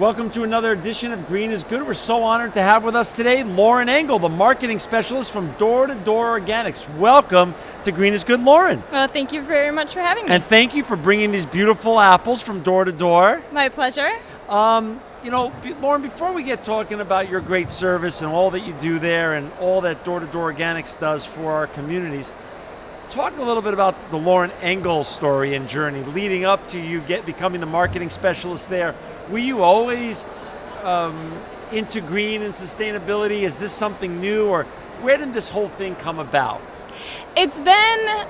Welcome to another edition of Green is Good. We're so honored to have with us today Lauren Engel, the marketing specialist from Door to Door Organics. Welcome to Green is Good, Lauren. Well, thank you very much for having me. And thank you for bringing these beautiful apples from Door to Door. My pleasure. Lauren, before we get talking about your great service and all that you do there and all that Door to Door Organics does for our communities, talk a little bit about the Lauren Engel story and journey leading up to you becoming the marketing specialist there. Were you always into green and sustainability? Is this something new, or where did this whole thing come about? It's been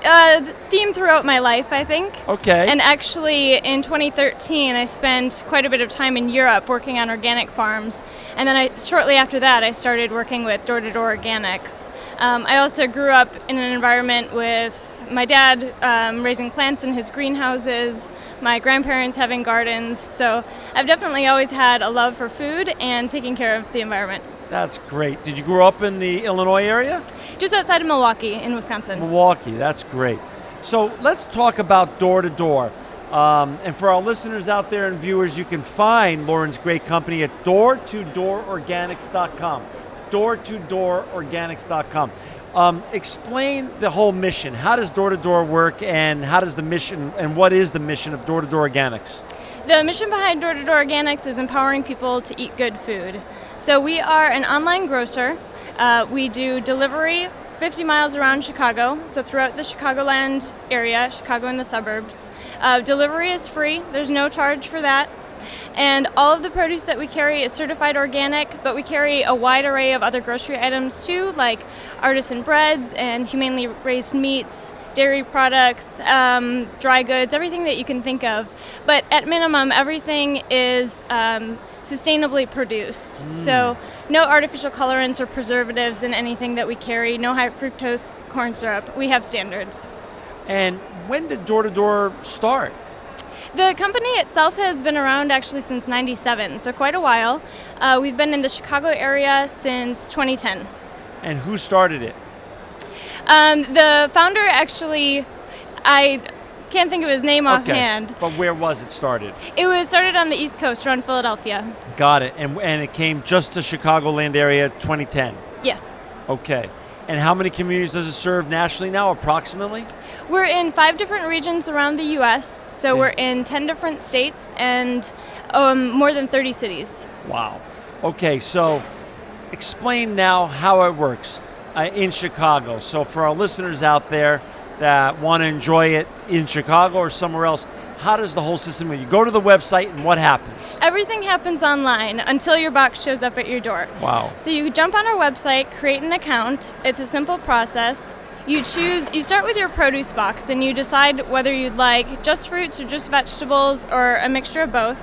a theme throughout my life, I think. Okay. And actually, in 2013, I spent quite a bit of time in Europe working on organic farms. And then shortly after that, I started working with Door to Door Organics. I also grew up in an environment with my dad raising plants in his greenhouses, my grandparents having gardens. So I've definitely always had a love for food and taking care of the environment. That's great. Did you grow up in the Illinois area? Just outside of Milwaukee in Wisconsin. Milwaukee, that's great. So let's talk about Door to Door. And for our listeners out there and viewers, you can find Lauren's great company at doortodoororganics.com. Doortodoororganics.com. Explain the whole mission. How does Door to Door work, and how does the mission, and what is the mission of Door to Door Organics? The mission behind Door to Door Organics is empowering people to eat good food. So we are an online grocer. We do delivery 50 miles around Chicago, so throughout the Chicagoland area, Chicago and the suburbs. Delivery is free. There's no charge for that. And all of the produce that we carry is certified organic, but we carry a wide array of other grocery items too, like artisan breads and humanely raised meats, dairy products, dry goods, everything that you can think of. But at minimum, everything is sustainably produced. So no artificial colorants or preservatives in anything that we carry, no high fructose corn syrup. We have standards. And when did Door to Door start? The company itself has been around actually since '97, so quite a while. We've been in the Chicago area since 2010. And who started it? The founder actually, I can't think of his name offhand. But where was it started? It was started on the East Coast around Philadelphia. Got it. And it came just to Chicagoland area 2010? Yes. Okay. And how many communities does it serve nationally now, approximately? We're in 5 different regions around the U.S., so we're in 10 different states and more than 30 cities. Wow. Okay, so explain now how it works in Chicago. So for our listeners out there that want to enjoy it in Chicago or somewhere else, how does the whole system work? You go to the website and what happens? Everything happens online until your box shows up at your door. Wow. So you jump on our website, create an account. It's a simple process. You start with your produce box and you decide whether you'd like just fruits or just vegetables or a mixture of both.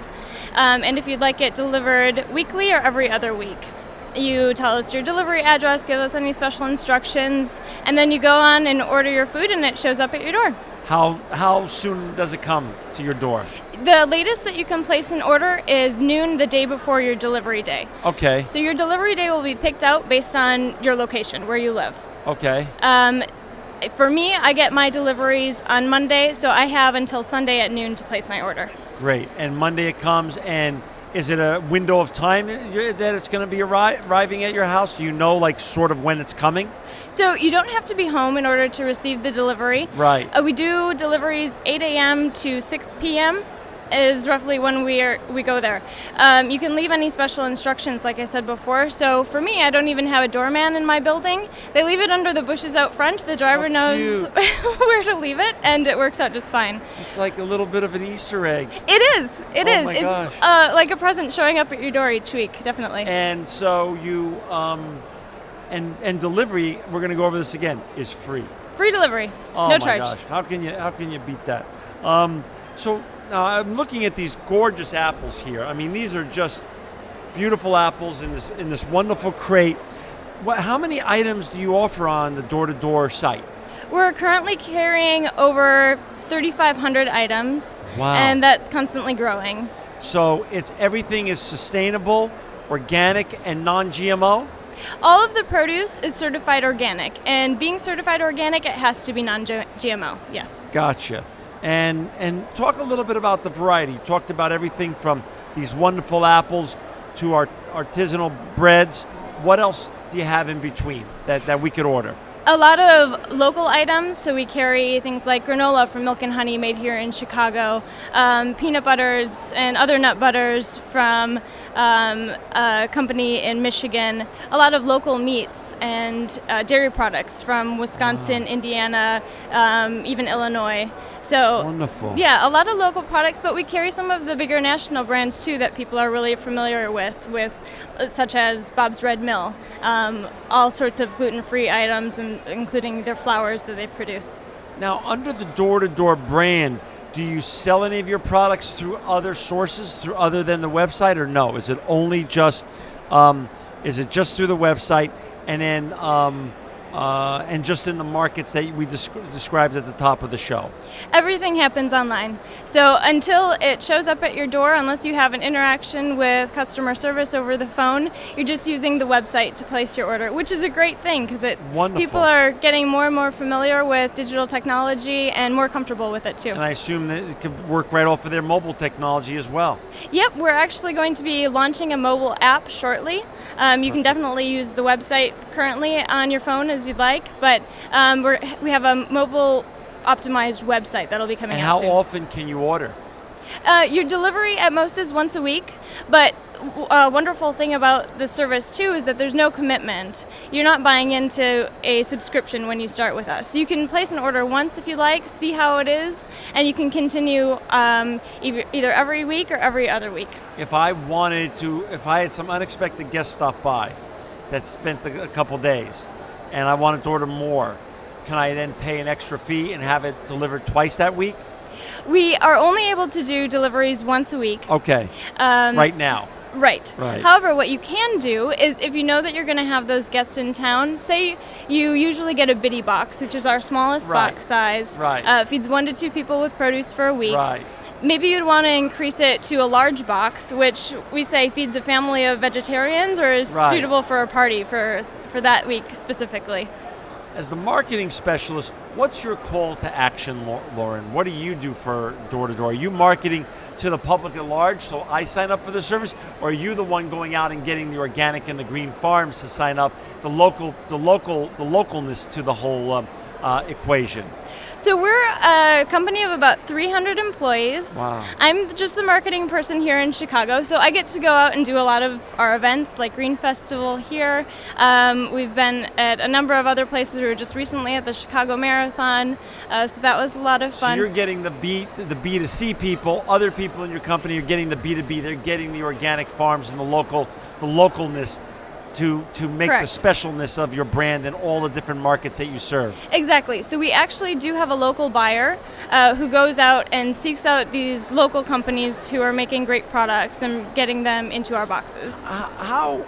And if you'd like it delivered weekly or every other week. You tell us your delivery address, give us any special instructions, and then you go on and order your food and it shows up at your door. How soon does it come to your door? The latest that you can place an order is noon the day before your delivery day. Okay. So your delivery day will be picked out based on your location, where you live. Okay. For me, I get my deliveries on Monday, so I have until Sunday at noon to place my order. Great. And Monday it comes, and is it a window of time that it's going to be arriving at your house? Do you know, like, sort of when it's coming? So you don't have to be home in order to receive the delivery. Right. We do deliveries 8 a.m. to 6 p.m. is roughly when we go there. You can leave any special instructions, like I said before. So for me, I don't even have a doorman in my building. They leave it under the bushes out front. The driver knows where to leave it, and it works out just fine. It's like a little bit of an Easter egg. It is. It is. My it's gosh. Like a present showing up at your door each week, definitely. And so you, and delivery, we're going to go over this again, is free. Free delivery. Oh no my charge. gosh, how can you beat that? So now I'm looking at these gorgeous apples here. I mean, these are just beautiful apples in this wonderful crate. How many items do you offer on the door-to-door site? We're currently carrying over 3,500 items, Wow. and that's constantly growing. So everything is sustainable, organic, and non-GMO? All of the produce is certified organic, and being certified organic, it has to be non-GMO, yes. Gotcha. And talk a little bit about the variety. You talked about everything from these wonderful apples to our artisanal breads. What else do you have in between that we could order? A lot of local items, so we carry things like granola from Milk and Honey made here in Chicago, peanut butters and other nut butters from a company in Michigan, a lot of local meats and dairy products from Wisconsin, Indiana, even Illinois. So Wonderful. yeah, a lot of local products, but we carry some of the bigger national brands too that people are really familiar with such as Bob's Red Mill, all sorts of gluten-free items, and including their flours that they produce. Now, under the door-to-door brand, do you sell any of your products through other sources, through other than the website, or no? Is it only just, is it just through the website, and then and just in the markets that we described at the top of the show? Everything happens online. So until it shows up at your door, unless you have an interaction with customer service over the phone, you're just using the website to place your order, which is a great thing because people are getting more and more familiar with digital technology and more comfortable with it too. And I assume that it could work right off of their mobile technology as well. Yep, we're actually going to be launching a mobile app shortly. You can definitely use the website currently on your phone as you'd like, but we have a mobile optimized website that'll be coming out soon. And how often can you order? Your delivery at most is once a week, but a wonderful thing about the service too is that there's no commitment. You're not buying into a subscription when you start with us. So you can place an order once if you like, see how it is, and you can continue either every week or every other week. If I had some unexpected guest stop by that spent a couple days, and I wanted to order more, can I then pay an extra fee and have it delivered twice that week? We are only able to do deliveries once a week. Okay, right now. Right. Right. However, what you can do is if you know that you're going to have those guests in town, say you usually get a biddy box, which is our smallest box size. Right. Feeds 1 to 2 people with produce for a week. Right. Maybe you'd want to increase it to a large box, which we say feeds a family of vegetarians or is suitable for a party for that week specifically. As the marketing specialist, what's your call to action, Lauren? What do you do for door-to-door? Are you marketing to the public at large, so I sign up for the service, or are you the one going out and getting the organic and the green farms to sign up, the localness to the whole equation? So we're a company of about 300 employees. Wow. I'm just the marketing person here in Chicago, so I get to go out and do a lot of our events like Green Festival here. We've been at a number of other places. We were just recently at the Chicago Marathon, so that was a lot of fun. So you're getting the B2C people, other people in your company are getting the B2B, they're getting the organic farms and the localness to make Correct. the specialness of your brand and all the different markets that you serve. Exactly. So we actually do have a local buyer who goes out and seeks out these local companies who are making great products and getting them into our boxes. How,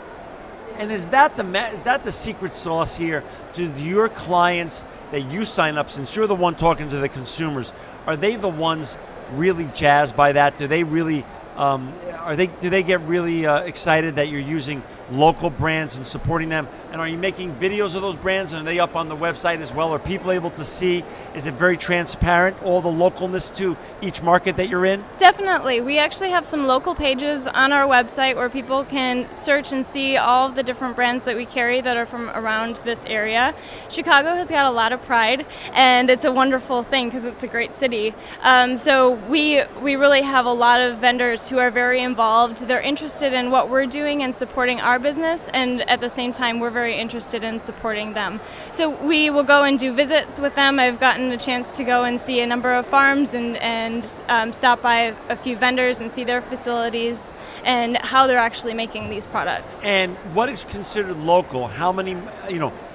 and is that the secret sauce here? Do your clients that you sign up, since you're the one talking to the consumers, are they the ones really jazzed by that? Do they really do they get really excited that you're using local brands and supporting them? And are you making videos of those brands, and are they up on the website as well? Are people able to see? Is it very transparent, all the localness to each market that you're in? Definitely. We actually have some local pages on our website where people can search and see all of the different brands that we carry that are from around this area. Chicago has got a lot of pride, and it's a wonderful thing because it's a great city. So we really have a lot of vendors who are very involved. They're interested in what we're doing and supporting our business, and at the same time we're very interested in supporting them. So we will go and do visits with them. I've gotten a chance to go and see a number of farms and stop by a few vendors and see their facilities and how they're actually making these products. And what is considered local? How many,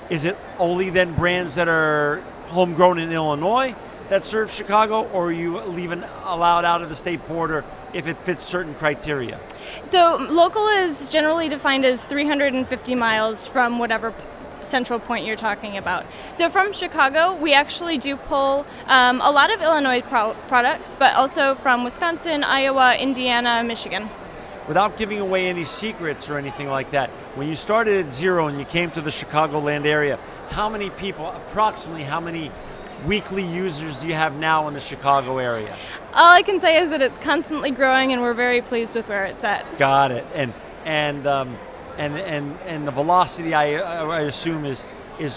is it only then brands that are homegrown in Illinois that serve Chicago, or are you leaving allowed out of the state border if it fits certain criteria? So local is generally defined as 350 miles from whatever central point you're talking about. So from Chicago, we actually do pull a lot of Illinois products, but also from Wisconsin, Iowa, Indiana, Michigan. Without giving away any secrets or anything like that, when you started at zero and you came to the Chicagoland area, approximately how many weekly users do you have now in the Chicago area? All I can say is that it's constantly growing, and we're very pleased with where it's at. Got it. And the velocity, I assume is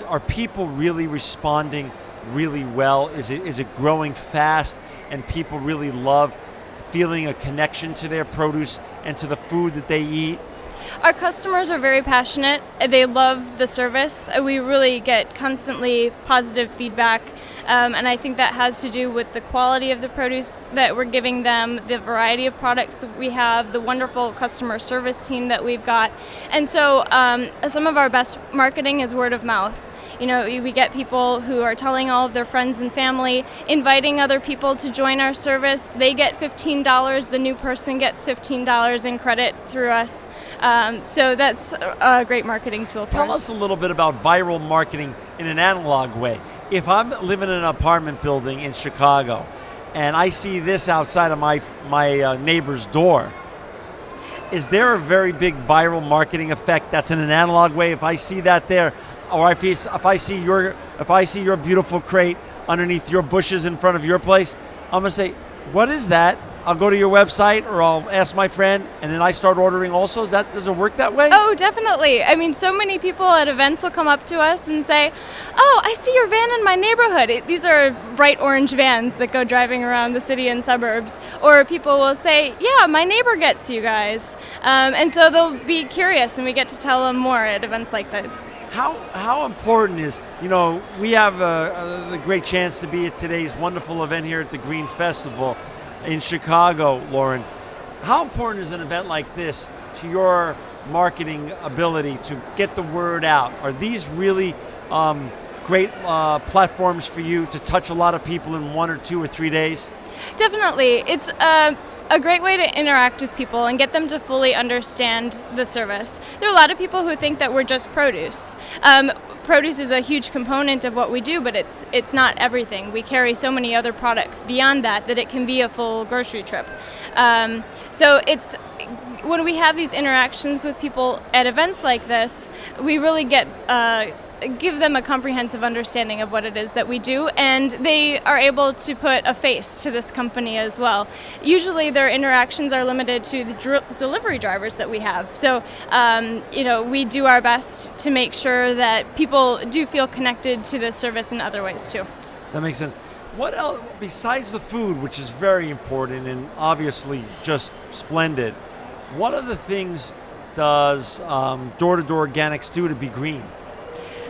are people really responding really well? Is it growing fast, and people really love feeling a connection to their produce and to the food that they eat? Our customers are very passionate. They love the service. We really get constantly positive feedback, and I think that has to do with the quality of the produce that we're giving them, the variety of products that we have, the wonderful customer service team that we've got. And so some of our best marketing is word of mouth. You know, we get people who are telling all of their friends and family, inviting other people to join our service. They get $15. The new person gets $15 in credit through us. So that's a great marketing tool for us. Tell us a little bit about viral marketing in an analog way. If I'm living in an apartment building in Chicago and I see this outside of my neighbor's door, is there a very big viral marketing effect that's in an analog way? If I see that there, or if I see your beautiful crate underneath your bushes in front of your place, I'm gonna say, what is that? I'll go to your website, or I'll ask my friend, and then I start ordering also. Does it work that way? Oh, definitely. I mean, so many people at events will come up to us and say, oh, I see your van in my neighborhood. These are bright orange vans that go driving around the city and suburbs. Or people will say, yeah, my neighbor gets you guys. And so they'll be curious, and we get to tell them more at events like this. How important is, we have the great chance to be at today's wonderful event here at the Green Festival in Chicago, Lauren. How important is an event like this to your marketing ability to get the word out? Are these really great platforms for you to touch a lot of people in 1 or 2 or 3 days? Definitely. It's a great way to interact with people and get them to fully understand the service. There are a lot of people who think that we're just produce. Produce is a huge component of what we do, but it's not everything. We carry so many other products beyond that it can be a full grocery trip. So it's when we have these interactions with people at events like this, we really give them a comprehensive understanding of what it is that we do, and they are able to put a face to this company as well. Usually their interactions are limited to the delivery drivers that we have. So, we do our best to make sure that people do feel connected to this service in other ways too. That makes sense. What else, besides the food, which is very important and obviously just splendid, what other things does Door-to-Door Organics do to be green?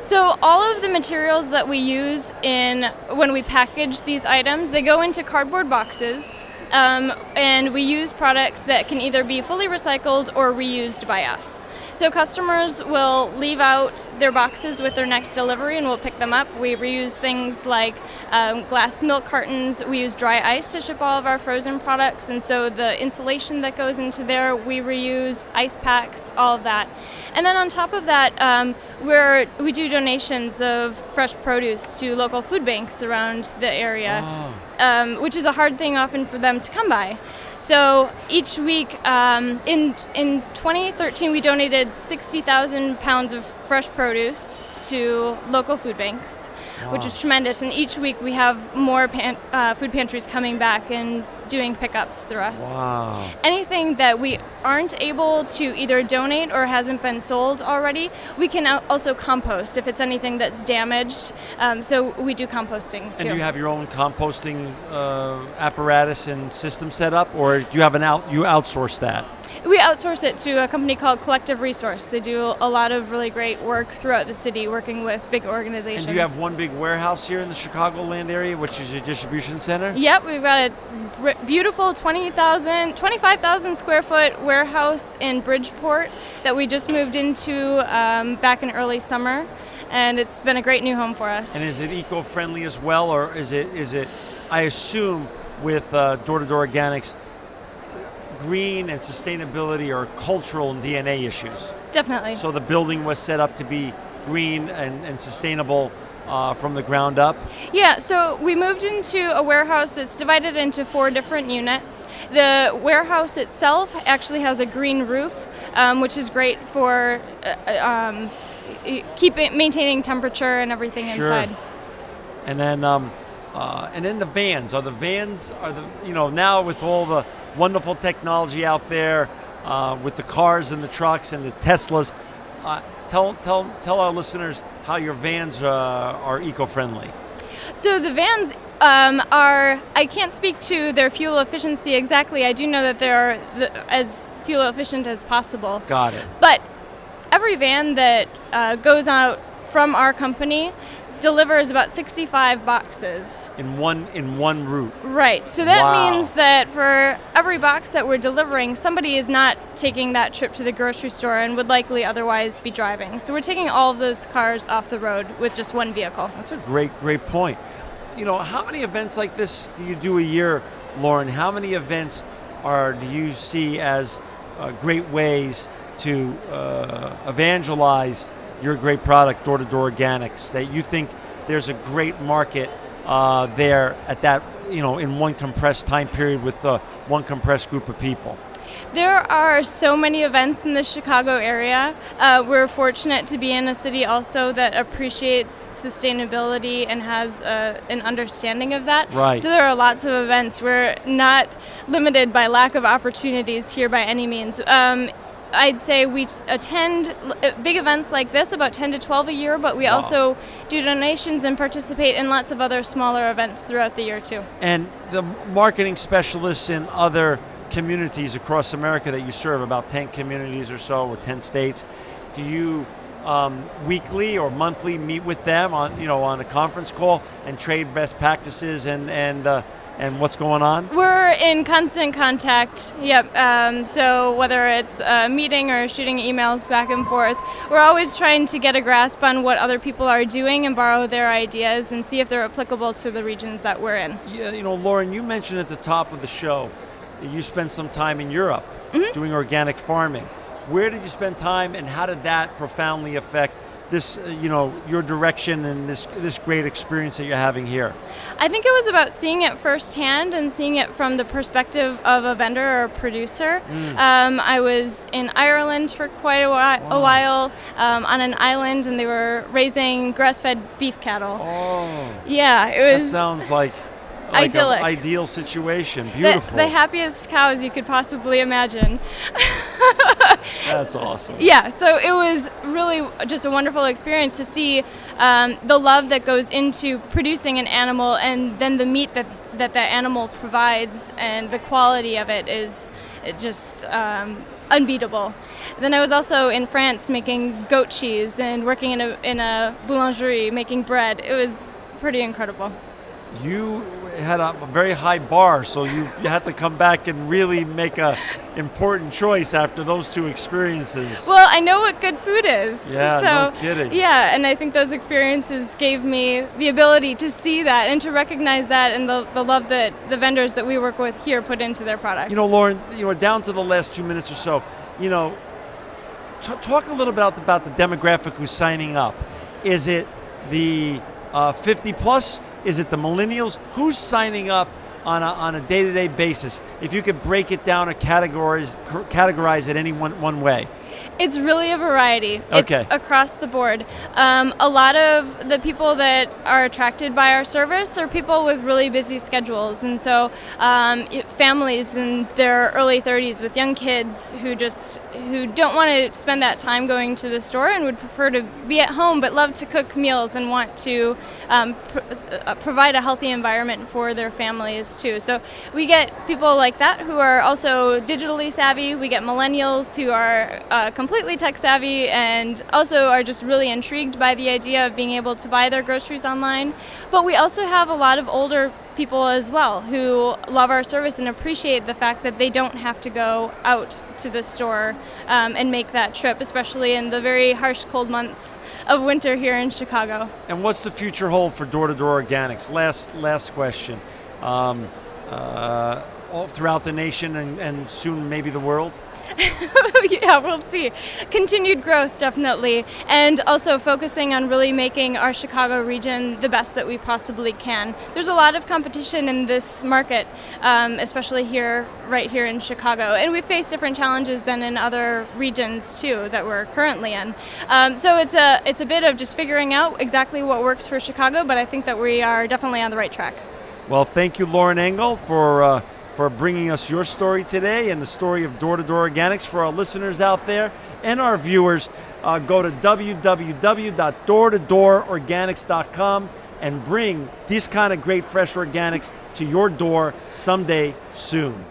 So all of the materials that we use when we package these items, they go into cardboard boxes, and we use products that can either be fully recycled or reused by us. So customers will leave out their boxes with their next delivery, and we'll pick them up. We reuse things like glass milk cartons. We use dry ice to ship all of our frozen products, and so the insulation that goes into there, we reuse ice packs, all of that. And then on top of that, we do donations of fresh produce to local food banks around the area, which is a hard thing often for them to come by. So each week, in 2013, we donated 60,000 pounds of fresh produce to local food banks, which is tremendous. And each week we have more food pantries coming back and doing pickups through us. Wow. Anything that we aren't able to either donate or hasn't been sold already, we can also compost if it's anything that's damaged. So we do composting too. And do you have your own composting apparatus and system set up, or do you have you outsource that? We outsource it to a company called Collective Resource. They do a lot of really great work throughout the city, working with big organizations. And do you have one big warehouse here in the Chicagoland area, which is your distribution center? Yep, we've got a beautiful 25,000 square foot warehouse in Bridgeport that we just moved into back in early summer, and it's been a great new home for us. And is it eco-friendly as well, or is it? I assume with Door-to-Door Organics, green and sustainability are cultural and DNA issues. Definitely. So the building was set up to be green and sustainable from the ground up? Yeah, so we moved into a warehouse that's divided into 4 different units. The warehouse itself actually has a green roof, which is great for maintaining temperature and everything inside. And then And then the vans. Are the now with all the wonderful technology out there, with the cars and the trucks and the Teslas, tell our listeners how your vans are eco-friendly. So the vans I can't speak to their fuel efficiency exactly. I do know that they are as fuel efficient as possible. Got it. But every van that goes out from our company delivers about 65 boxes. In one route. Right. So that Wow. means that for every box that we're delivering, somebody is not taking that trip to the grocery store and would likely otherwise be driving. So we're taking all of those cars off the road with just one vehicle. That's a great point. How many events like this do you do a year, Lauren? How many events do you see as great ways to evangelize your great product, door-to-door organics, that you think there's a great market there at that, in one compressed time period with one compressed group of people? There are so many events in the Chicago area. We're fortunate to be in a city also that appreciates sustainability and has an understanding of that. Right. So there are lots of events. We're not limited by lack of opportunities here by any means. I'd say we attend big events like this, about 10 to 12 a year, but we also do donations and participate in lots of other smaller events throughout the year too. And the marketing specialists in other communities across America that you serve, about 10 communities or so, or 10 states, do you weekly or monthly meet with them on a conference call and trade best practices and what's going on? We're in constant contact, yep. So whether it's a meeting or shooting emails back and forth, we're always trying to get a grasp on what other people are doing and borrow their ideas and see if they're applicable to the regions that we're in. Yeah, Lauren, you mentioned at the top of the show that you spent some time in Europe doing organic farming. Where did you spend time, and how did that profoundly affect this, your direction and this great experience that you're having here? I think it was about seeing it firsthand and seeing it from the perspective of a vendor or a producer. I was in Ireland for quite a while on an island, and they were raising grass-fed beef cattle. Oh, yeah, it was. That sounds like idyllic. An ideal situation. Beautiful. The happiest cows you could possibly imagine. That's awesome. Yeah, so it was really just a wonderful experience to see the love that goes into producing an animal, and then the meat that animal provides, and the quality of it is just unbeatable. Then I was also in France making goat cheese and working in a boulangerie making bread. It was pretty incredible. You had a very high bar, so you had to come back and really make a important choice after those two experiences. Well, I know what good food is. Yeah, so, no kidding. Yeah, and I think those experiences gave me the ability to see that and to recognize that, and the love that the vendors that we work with here put into their products. Lauren, we're down to the last 2 minutes or so. Talk a little bit about the demographic who's signing up. Is it the 50 plus? Is it the millennials? Who's signing up on a day-to-day basis? If you could break it down or categorize it any one way. It's really a variety. Okay. It's across the board. A lot of the people that are attracted by our service are people with really busy schedules, and so families in their early 30s with young kids who don't want to spend that time going to the store and would prefer to be at home but love to cook meals and want to provide a healthy environment for their families too. So we get people like that who are also digitally savvy. We get millennials who are completely tech savvy and also are just really intrigued by the idea of being able to buy their groceries online. But we also have a lot of older people as well who love our service and appreciate the fact that they don't have to go out to the store and make that trip, especially in the very harsh cold months of winter here in Chicago. And what's the future hold for door-to-door organics? Last question. All throughout the nation and soon maybe the world? Yeah, we'll see. Continued growth, definitely. And also focusing on really making our Chicago region the best that we possibly can. There's a lot of competition in this market, especially right here in Chicago. And we face different challenges than in other regions, too, that we're currently in. So it's a bit of just figuring out exactly what works for Chicago, but I think that we are definitely on the right track. Well, thank you, Lauren Engel, for bringing us your story today and the story of Door-to-Door Organics. For our listeners out there and our viewers, go to www.doortodoororganics.com and bring these kind of great fresh organics to your door someday soon.